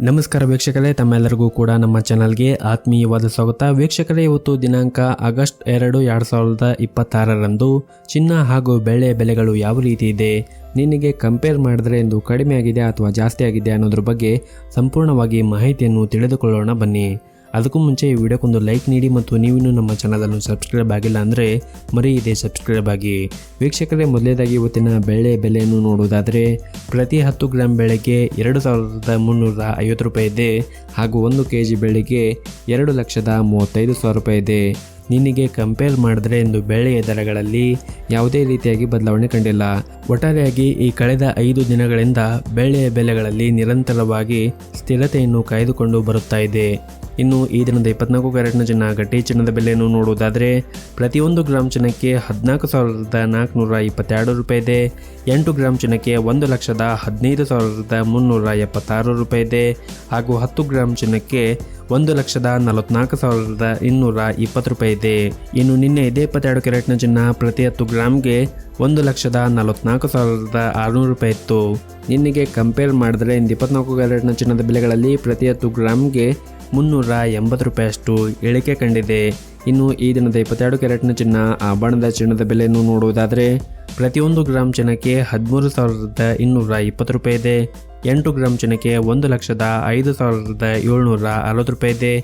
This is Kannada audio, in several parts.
ನಮಸ್ಕಾರ ವೀಕ್ಷಕರೇ, ತಮ್ಮೆಲ್ಲರಿಗೂ ಕೂಡ ನಮ್ಮ ಚಾನಲ್ಗೆ ಆತ್ಮೀಯವಾದ ಸ್ವಾಗತ. ವೀಕ್ಷಕರೇ, ಇವತ್ತು ದಿನಾಂಕ ಆಗಸ್ಟ್ 2, 2026ರಂದು ಚಿನ್ನ ಹಾಗೂ ಬೆಳ್ಳಿಯ ಬೆಲೆಗಳು ಯಾವ ರೀತಿ ಇದೆ, ನಿನಗೆ ಕಂಪೇರ್ ಮಾಡಿದ್ರೆ ಎಂದು ಕಡಿಮೆ ಆಗಿದೆ ಅಥವಾ ಜಾಸ್ತಿ ಆಗಿದೆ ಅನ್ನೋದ್ರ ಬಗ್ಗೆ ಸಂಪೂರ್ಣವಾಗಿ ಮಾಹಿತಿಯನ್ನು ತಿಳಿದುಕೊಳ್ಳೋಣ ಬನ್ನಿ. ಅದಕ್ಕೂ ಮುಂಚೆ ಈ ವಿಡಿಯೋಕ್ಕೊಂದು ಲೈಕ್ ನೀಡಿ ಮತ್ತು ನೀವಿನ್ನೂ ನಮ್ಮ ಚಾನಲನ್ನು ಸಬ್ಸ್ಕ್ರೈಬ್ ಆಗಿಲ್ಲ ಅಂದರೆ ಮರೆಯದೆ ಸಬ್ಸ್ಕ್ರೈಬ್ ಆಗಿ. ವೀಕ್ಷಕರೇ, ಮೊದಲನೇದಾಗಿ ಇವತ್ತಿನ ಬೆಳ್ಳಿಯ ಬೆಲೆಯನ್ನು ನೋಡುವುದಾದರೆ ಪ್ರತಿ 10 ಗ್ರಾಂ ಬೆಳೆಗೆ 2350 ರೂಪಾಯಿ ಇದೆ ಹಾಗೂ 1 kg ಬೆಳ್ಳಿಗೆ 2,35,000 ರೂಪಾಯಿ ಇದೆ. ನಿನಗೆ ಕಂಪೇರ್ ಮಾಡಿದ್ರೆ ಎಂದು ಬೆಳ್ಳಿಯ ದರಗಳಲ್ಲಿ ಯಾವುದೇ ರೀತಿಯಾಗಿ ಬದಲಾವಣೆ ಕಂಡಿಲ್ಲ. ಒಟ್ಟಾರೆಯಾಗಿ ಈ ಕಳೆದ 5 ದಿನಗಳಿಂದ ಬೆಳ್ಳಿಯ ಬೆಲೆಗಳಲ್ಲಿ ನಿರಂತರವಾಗಿ ಸ್ಥಿರತೆಯನ್ನು ಕಾಯ್ದುಕೊಂಡು ಬರುತ್ತಾ ಇದೆ. ಇನ್ನು ಈ ದಿನದ 24 ಕ್ಯಾರೆಟ್ನ ಚಿನ್ನ ಗಟ್ಟಿ ಚಿನ್ನದ ಬೆಲೆಯನ್ನು ನೋಡುವುದಾದರೆ ಪ್ರತಿ 1 ಗ್ರಾಂ ಚಿನ್ನಕ್ಕೆ 14,422 ರೂಪಾಯಿ ಇದೆ. 8 ಗ್ರಾಂ ಚಿನ್ನಕ್ಕೆ 1,15,376 ರೂಪಾಯಿ ಇದೆ ಹಾಗೂ 10 ಗ್ರಾಂ ಚಿನ್ನಕ್ಕೆ 1,44,220 ರೂಪಾಯಿ ಇದೆ. ಇನ್ನು ನಿನ್ನೆ ಇದೇ 22 ಕ್ಯಾರೆಟ್ನ ಚಿನ್ನ ಪ್ರತಿ 10 ಗ್ರಾಮ್ಗೆ 1,44,600 ರೂಪಾಯಿ ಇತ್ತು. ನಿನ್ನೆಗೆ ಕಂಪೇರ್ ಮಾಡಿದ್ರೆ 24 ಕ್ಯಾರೆಟ್ನ ಚಿನ್ನದ ಬೆಲೆಗಳಲ್ಲಿ ಪ್ರತಿ 10 ಗ್ರಾಮ್ಗೆ 380 ರೂಪಾಯಿಯಷ್ಟು ಇಳಿಕೆ ಕಂಡಿದೆ. ಇನ್ನು ಈ ದಿನದ 22 ಕ್ಯಾರೆಟ್ನ ಚಿನ್ನ ಆಭರಣದ ಚಿನ್ನದ ಬೆಲೆಯನ್ನು ನೋಡುವುದಾದರೆ ಪ್ರತಿ 1 ಗ್ರಾಂ ಚಿನ್ನಕ್ಕೆ 13,220 ರೂಪಾಯಿ ಇದೆ. 8 ಗ್ರಾಂ ಚಿನ್ನಕ್ಕೆ 1,05,760 ರೂಪಾಯಿ ಇದೆ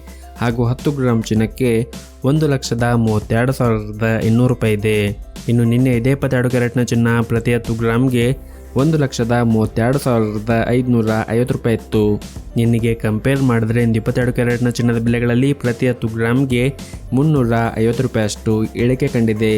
ಹಾಗೂ 10 ಗ್ರಾಂ ಚಿನ್ನಕ್ಕೆ 1,32,200 ರೂಪಾಯಿ ಇದೆ. ಇನ್ನು ನಿನ್ನೆ ಇದೇ 22 ಕ್ಯಾರೆಟ್ನ ಚಿನ್ನ ಪ್ರತಿ 10 ಗ್ರಾಮ್ಗೆ 1,32,550 ರೂಪಾಯಿ ಇತ್ತು. ನಿನ್ನೆಗೆ ಕಂಪೇರ್ ಮಾಡಿದ್ರೆ 22 ಕ್ಯಾರೆಟ್ನ ಚಿನ್ನದ ಬೆಲೆಗಳಲ್ಲಿ ಪ್ರತಿ 10 ಗ್ರಾಮ್ಗೆ 350 ರೂಪಾಯಿಯಷ್ಟು ಇಳಿಕೆ ಕಂಡಿದೆ.